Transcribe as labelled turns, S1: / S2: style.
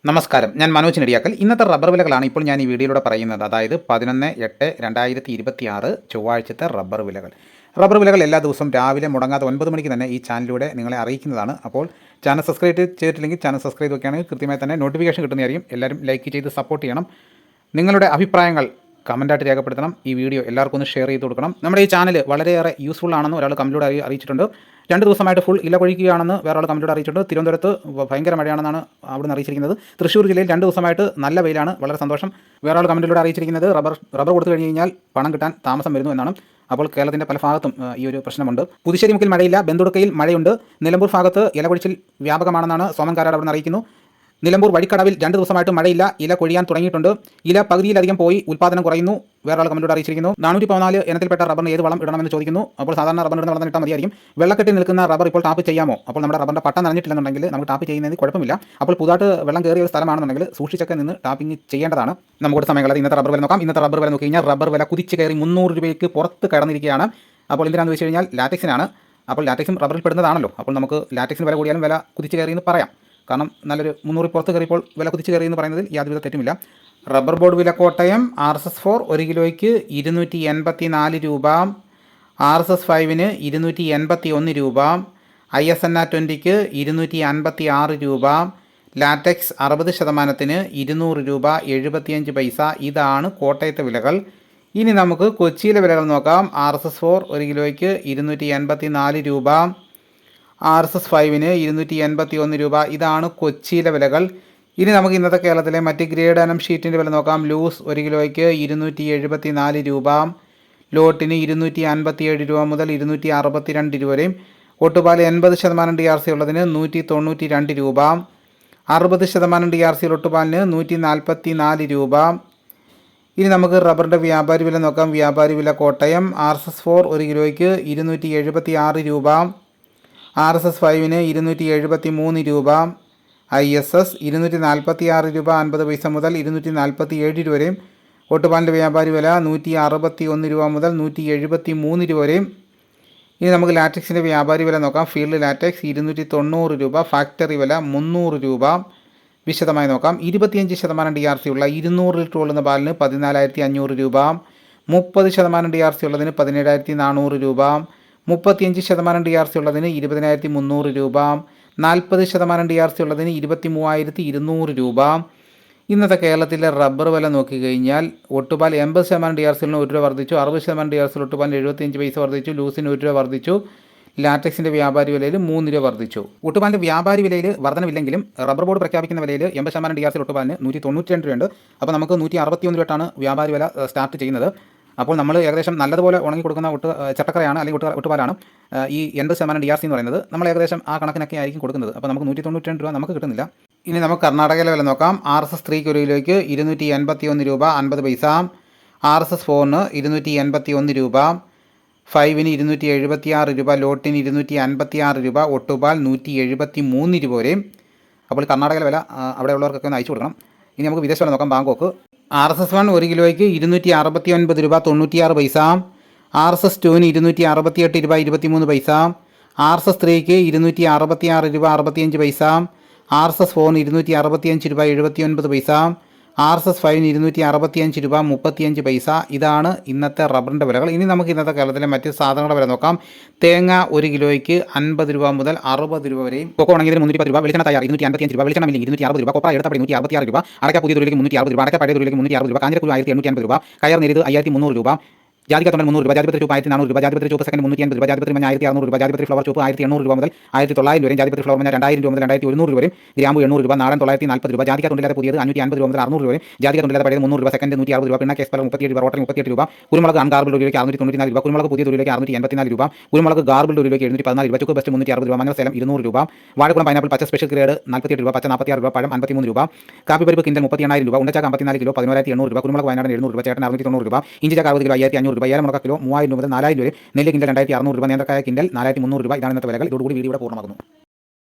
S1: നമസ്കാരം, ഞാൻ മനോജ് നെടിയാക്കൽ. ഇന്നത്തെ റബ്ബർ വിലകളാണ് ഇപ്പോൾ ഞാൻ ഈ വീഡിയോയിലൂടെ പറയുന്നത്. അതായത് 11/8/2026 ചൊവ്വാഴ്ചത്തെ റബ്ബർ വിലകൾ. റബ്ബർ വിലകൾ എല്ലാ ദിവസവും രാവിലെ മുടങ്ങാതെ 9 മണിക്ക് തന്നെ ഈ ചാനലിലൂടെ നിങ്ങളെ അറിയിക്കുന്നതാണ്. അപ്പോൾ ചാനൽ സബ്സ്ക്രൈബ് ചെയ്തിട്ടില്ലെങ്കിൽ ചാനൽ സബ്സ്ക്രൈബ് ചെയ്യുകയാണെങ്കിൽ കൃത്യമായി തന്നെ നോട്ടിഫിക്കേഷൻ കിട്ടുന്നതായിരിക്കും. എല്ലാവരും ലൈക്ക് ചെയ്ത് സപ്പോർട്ട് ചെയ്യണം. നിങ്ങളുടെ അഭിപ്രായങ്ങൾ കമൻറ്റായിട്ട് രേഖപ്പെടുത്തണം. ഈ വീഡിയോ എല്ലാവർക്കും ഒന്ന് ഷെയർ ചെയ്ത് കൊടുക്കണം. നമ്മുടെ ഈ ചാനൽ വളരെയേറെ യൂസ്ഫുൾ ആണെന്ന് ഒരാൾ കമൻറ്റിലൂടെ അറിയിച്ചിട്ടുണ്ട്. 2 ദിവസമായിട്ട് ഫുൾ ഇല കൊഴിക്കുകയാണെന്ന് വേറൊരാൾ കമൻറ്റിലൂടെ അറിയിച്ചിട്ടുണ്ട്. തിരുവനന്തപുരത്ത് ഭയങ്കര മഴയാണെന്നാണ് അവിടുന്ന് അറിയിച്ചിരിക്കുന്നത്. തൃശ്ശൂർ ജില്ലയിൽ 2 ദിവസമായിട്ട് നല്ല വെയിലാണ്, വളരെ സന്തോഷം. വേറൊരാൾ കമൻറ്റിലൂടെ അറിയിച്ചിരിക്കുന്നത് റബ്ബർ കൊടുത്തു കഴിഞ്ഞ് കഴിഞ്ഞാൽ പണം കിട്ടാൻ താമസം വരുന്നു എന്നാണ്. അപ്പോൾ കേരളത്തിൻ്റെ പല ഭാഗത്തും ഈ ഒരു പ്രശ്നമുണ്ട്. പുതുശ്ശേരി മുക്കിൽ മഴയില്ല, ബന്തുടുക്കയിൽ മഴയുണ്ട്. നിലമ്പൂർ ഭാഗത്ത് ഇല കൊഴിച്ചിൽ വ്യാപകമാണെന്നാണ് സോമൻ കാരാട് അവിടുന്ന് അറിയിക്കുന്നു. നിലമ്പൂർ വഴിക്കടവിൽ 2 ദിവസമായിട്ട് മഴയില്ല, ഇല കൊഴിയാൻ തുടങ്ങിയിട്ടുണ്ട്. ഇല പകുതിയിലധികം പോയി, ഉൽപ്പാദനം കുറയുന്നു. വേറെ ആൾ കമൻറ്റോട് അറിയിച്ചിരിക്കുന്നു. 414 ഇനത്തിൽപ്പെട്ട റബ്ബറിന് ഏത് വളം ഇടണമെന്ന് ചോദിക്കുന്നു. അപ്പോൾ സാധാരണ റബ്ബർ ഇടുന്ന വളം ഇട്ടാൽ മതിയായിരിക്കും. വെള്ളക്കെട്ടിൽ നിൽക്കുന്ന റബ്ബർ ഇപ്പോൾ ടാപ്പ് ചെയ്യാമോ? അപ്പോൾ നമ്മുടെ റബ്ബറിൻ്റെ പട്ടം നനഞ്ഞിട്ടില്ലെന്നുണ്ടെങ്കിൽ നമുക്ക് ടാപ്പ് ചെയ്യുന്നതിന് കുഴപ്പമില്ല. അപ്പോൾ പുതുതായിട്ട് വെള്ളം കയറിയ ഒരു സ്ഥലമാണെന്നുണ്ടെങ്കിൽ സൂക്ഷിച്ചൊക്കെ നിന്ന് ടാപ്പിംഗ് ചെയ്യേണ്ടതാണ്. നമുക്ക് സമയങ്ങളിൽ ഇന്നത്തെ റബ്ബർ വില നോക്കാം. ഇന്നത്തെ റബ്ബർ വില നോക്കി കഴിഞ്ഞാൽ റബ്ബർ വില കുതിച്ച് കയറി 300 രൂപയ്ക്ക് പുറത്ത് കടന്നിരിക്കുകയാണ്. അപ്പോൾ എന്തിനാണെന്ന് വെച്ച് കഴിഞ്ഞാൽ ലാറ്റക്സിനാണ്. അപ്പോൾ ലാറ്റക്സും റബ്ബറിൽ പെടുന്നതാണല്ലോ. അപ്പോൾ നമുക്ക് ലാറ്റക്സിന് വില കൂടിയാലും വില കുതിച്ച് കയറി എന്ന് പറയാം. കാരണം നല്ലൊരു 300 പുറത്ത് കയറിയപ്പോൾ വില കുതിച്ച് കയറി എന്ന് പറയുന്നതിൽ യാതൊരു തെറ്റുമില്ല. റബ്ബർ ബോർഡ് വില കോട്ടയം RSS4 1 കിലോയ്ക്ക് 284 രൂപ, RSS 5ന് 281 രൂപ, ISNA 20ക്ക് 256 രൂപ, ലാറ്റക്സ് 60%-ന് 200 രൂപ 75 പൈസ. ഇതാണ് കോട്ടയത്തെ വിലകൾ. ഇനി നമുക്ക് കൊച്ചിയിലെ വിലകൾ നോക്കാം. RSS4 1 കിലോയ്ക്ക് 284 രൂപ, RSS 5ന് 281 രൂപ. ഇതാണ് കൊച്ചിയിലെ വിലകൾ. ഇനി നമുക്ക് ഇന്നത്തെ കേരളത്തിലെ മറ്റ് ഗ്രേഡ് അനം ഷീറ്റിൻ്റെ വില നോക്കാം. ലൂസ് 1 കിലോയ്ക്ക് 274 രൂപ, ലോട്ടിന് 257 രൂപ മുതൽ 262 രൂപ വരെയും. ഒട്ടുപാൽ 80% DRC ഉള്ളതിന് 192 രൂപ, 60% DRC ഒട്ടുപാലിന് 144 രൂപ. ഇനി നമുക്ക് റബ്ബറിൻ്റെ വ്യാപാരി വില നോക്കാം. വ്യാപാരി വില കോട്ടയം RSS4 1 കിലോയ്ക്ക് 276 രൂപ, RSS 5ന് 273 രൂപ, ISS 246 രൂപ 50 പൈസ മുതൽ 247 രൂപ വരെയും. ഒട്ടുപാലിൻ്റെ വ്യാപാരി വില 161 രൂപ മുതൽ 173 രൂപ വരെയും. ഇനി നമുക്ക് ലാറ്റക്സിൻ്റെ വ്യാപാരി വില നോക്കാം. ഫീൽഡ് ലാറ്റക്സ് 290 രൂപ, ഫാക്ടറി വില 300 രൂപ. വിശദമായി നോക്കാം. 25% DRC ഉള്ള 200 ലിറ്റർ കൊള്ളുന്ന പാലിന് 14,500 രൂപ, 30% DRC ഉള്ളതിന് 17,400 രൂപ, 35% DRC ഉള്ളതിന് 20,300 രൂപ, 40% DRC ഉള്ളതിന് 23,200 രൂപ. ഇന്നത്തെ കേരളത്തിലെ റബ്ബർ വില നോക്കിക്കഴിഞ്ഞാൽ ഒട്ടുപാൽ 80% DRCന് 1 രൂപ വർദ്ധിച്ചു, 60% DRC ഒട്ടുപാലിന് 75 പൈസ വർദ്ധിച്ചു, ലൂസിന് 1 രൂപ വർദ്ധിച്ചു, ലാറ്റക്സിൻ്റെ വ്യാപാരി വിലയിൽ 3 രൂപ വർദ്ധിച്ചു. ഒട്ടുപാലിൻ്റെ വ്യാപാരി വിലയിൽ വർധനവില്ലെങ്കിലും റബ്ബർ ബോർഡ് പ്രഖ്യാപിക്കുന്ന വിലയിൽ 80% DRC ഒട്ടുപാലിന് 192 രൂപയുണ്ട്. അപ്പോൾ നമുക്ക് 161 രൂപയാണ് വ്യാപാരി വില സ്റ്റാർട്ട് ചെയ്യുന്നത്. അപ്പോൾ നമ്മൾ ഏകദേശം നല്ലതുപോലെ ഉണങ്ങി കൊടുക്കുന്ന ചട്ടക്കറയാണ് അല്ലെങ്കിൽ ഒട്ടുപാലാണ് ഈ 80% DRC എന്ന് പറയുന്നത്. നമ്മൾ ഏകദേശം ആ കണക്കിനൊക്കെ ആയിരിക്കും കൊടുക്കുന്നത്. അപ്പോൾ നമുക്ക് 192 രൂപ നമുക്ക് കിട്ടുന്നില്ല. ഇനി നമുക്ക് കർണാടകയിലെ വില നോക്കാം. RSS 3ക്ക് 1 കിലോയ്ക്ക് 281 രൂപ 50 പൈസ, RSS 4ന് 281 രൂപ, 5ന് 276 രൂപ, ലോട്ടിന് 256 രൂപ, ഒട്ടുപാൽ 173 രൂപ വരെയും. അപ്പോൾ കർണാടകയിലെ വില അവിടെയുള്ളവർക്കൊക്കെ ഒന്ന് അയച്ചു കൊടുക്കണം. ഇനി നമുക്ക് വിദേശ വില നോക്കാം. ബാങ്കോക്ക് RSS 1 1 കിലോയ്ക്ക് 269 രൂപ 96 പൈസ, RSS 2ന് 268 രൂപ 23 പൈസ, RSS 3ക്ക് 266 രൂപ 65 പൈസ, RSS 4ന് 265 രൂപ 79 പൈസ, RSS 5ന് 265 രൂപ 35 പൈസ. ഇതാണ് ഇന്നത്തെ റബ്ബറിൻ്റെ വിലകൾ. ഇനി നമുക്ക് ഇന്നത്തെ കേരളത്തിലെ മറ്റ് സാധനങ്ങളുടെ വില നോക്കാം. തേങ്ങ 1 കിലോയ്ക്ക് 50 രൂപ മുതൽ 60 രൂപ വരെയും. കൊക്കോ ഉണങ്ങിയത് 310 രൂപ, വെളിച്ചെണ്ണ തയ്യാർ 255 രൂപ, വെളിച്ചെണ്ണ മില്ലിംഗ് 260 രൂപ, കൊപ്ര എടുത്തപ്പടി 166 രൂപ, അടക്ക പുതിയ തൊഴിലേക്ക് 360 രൂപ, അടക്ക പഴയ തൊഴിലേക്ക് 360 രൂപ, കാഞ്ഞിരക്കുരു 1,880 രൂപ, കയർ നെരിത് 5,300 രൂപ, ജാതിക തൊണ്ടൽ 300 രൂപ, ജാതിപത്രി ചൂപ്പ് 1,400 രൂപ, ജാതിപത്രി ചൂപ്പ് സെക്കൻഡ് 380 രൂപ, ജാതിപത്രി മഞ്ഞ 1,600 രൂപ, ജാതിപത്രി ഫ്ലവർ ചൂപ്പ് 1,800 രൂപ മുതൽ 1,900 വരെയും, ജാതിപത്രി ഫ്ലവർ മഞ്ഞ 2,000 രൂപ മുതൽ 2,100 രൂപ വരെയും, ഗ്രാമ്പു 800 രൂപ, നാടൻ 940 രൂപ, ജാതിക തൊണ്ടില്ലാതെ പുതിയത് 550 രൂപ മുതൽ 600 രൂപ വരെയും, ജാതിക തൊണ്ടില്ലാതെ പഴയത് 300 രൂപ, സെക്കൻഡ് 160 രൂപ, പിണ്ണാക്ക് എക്സ്പെർ 37 രൂപ, റോട്ടറി 38 രൂപ, കുരുമുളക് അൺഗാർബിൾ തൊഴിലേക്ക് 694 രൂപ, കുരുമുളക് പുതിയ തൊഴിലേക്ക് 684 രൂപ, കുരുമുളക് ഗാർബിൾ തൊഴിലേക്ക് 714 രൂപ, ചുക്ക് ബെസ്റ്റ് 360 രൂപ, മഞ്ഞൾ സേലം 200 രൂപ, വാഴക്കുളം പൈനാപ്പിൾ പച്ച സ്പെഷ്യൽ ഗ്രേഡ് 48 രൂപ, പച്ച 46 രൂപ, പഴം 53 രൂപ, കാപ്പിപ്പരിപ്പ് കിൻഡൽ 38,000 രൂപ, ഉണ്ടച്ചാക്ക 54 കിലോ 11,800 രൂപ, കുരുമുളക് വയനാടൻ 700 രൂപ, ചേട്ടൻ 690 രൂപ, ഇഞ്ചിച്ചാക്ക 60 കിലോ 5,500 രൂപ, ഏലമുളക് കിലോ 3,000 രൂപ മുതൽ 4,000 രൂപ, നെല്ല് കിൻഡൽ 2,600 രൂപ, നേന്ത്രക്കായ കിൻഡൽ 4,300 രൂപ. ഇതാണ് ഇന്നത്തെ വിലകൾ. ഇതോടുകൂടി വീഡിയോ ഇവിടെ പൂർണ്ണമാകുന്നു.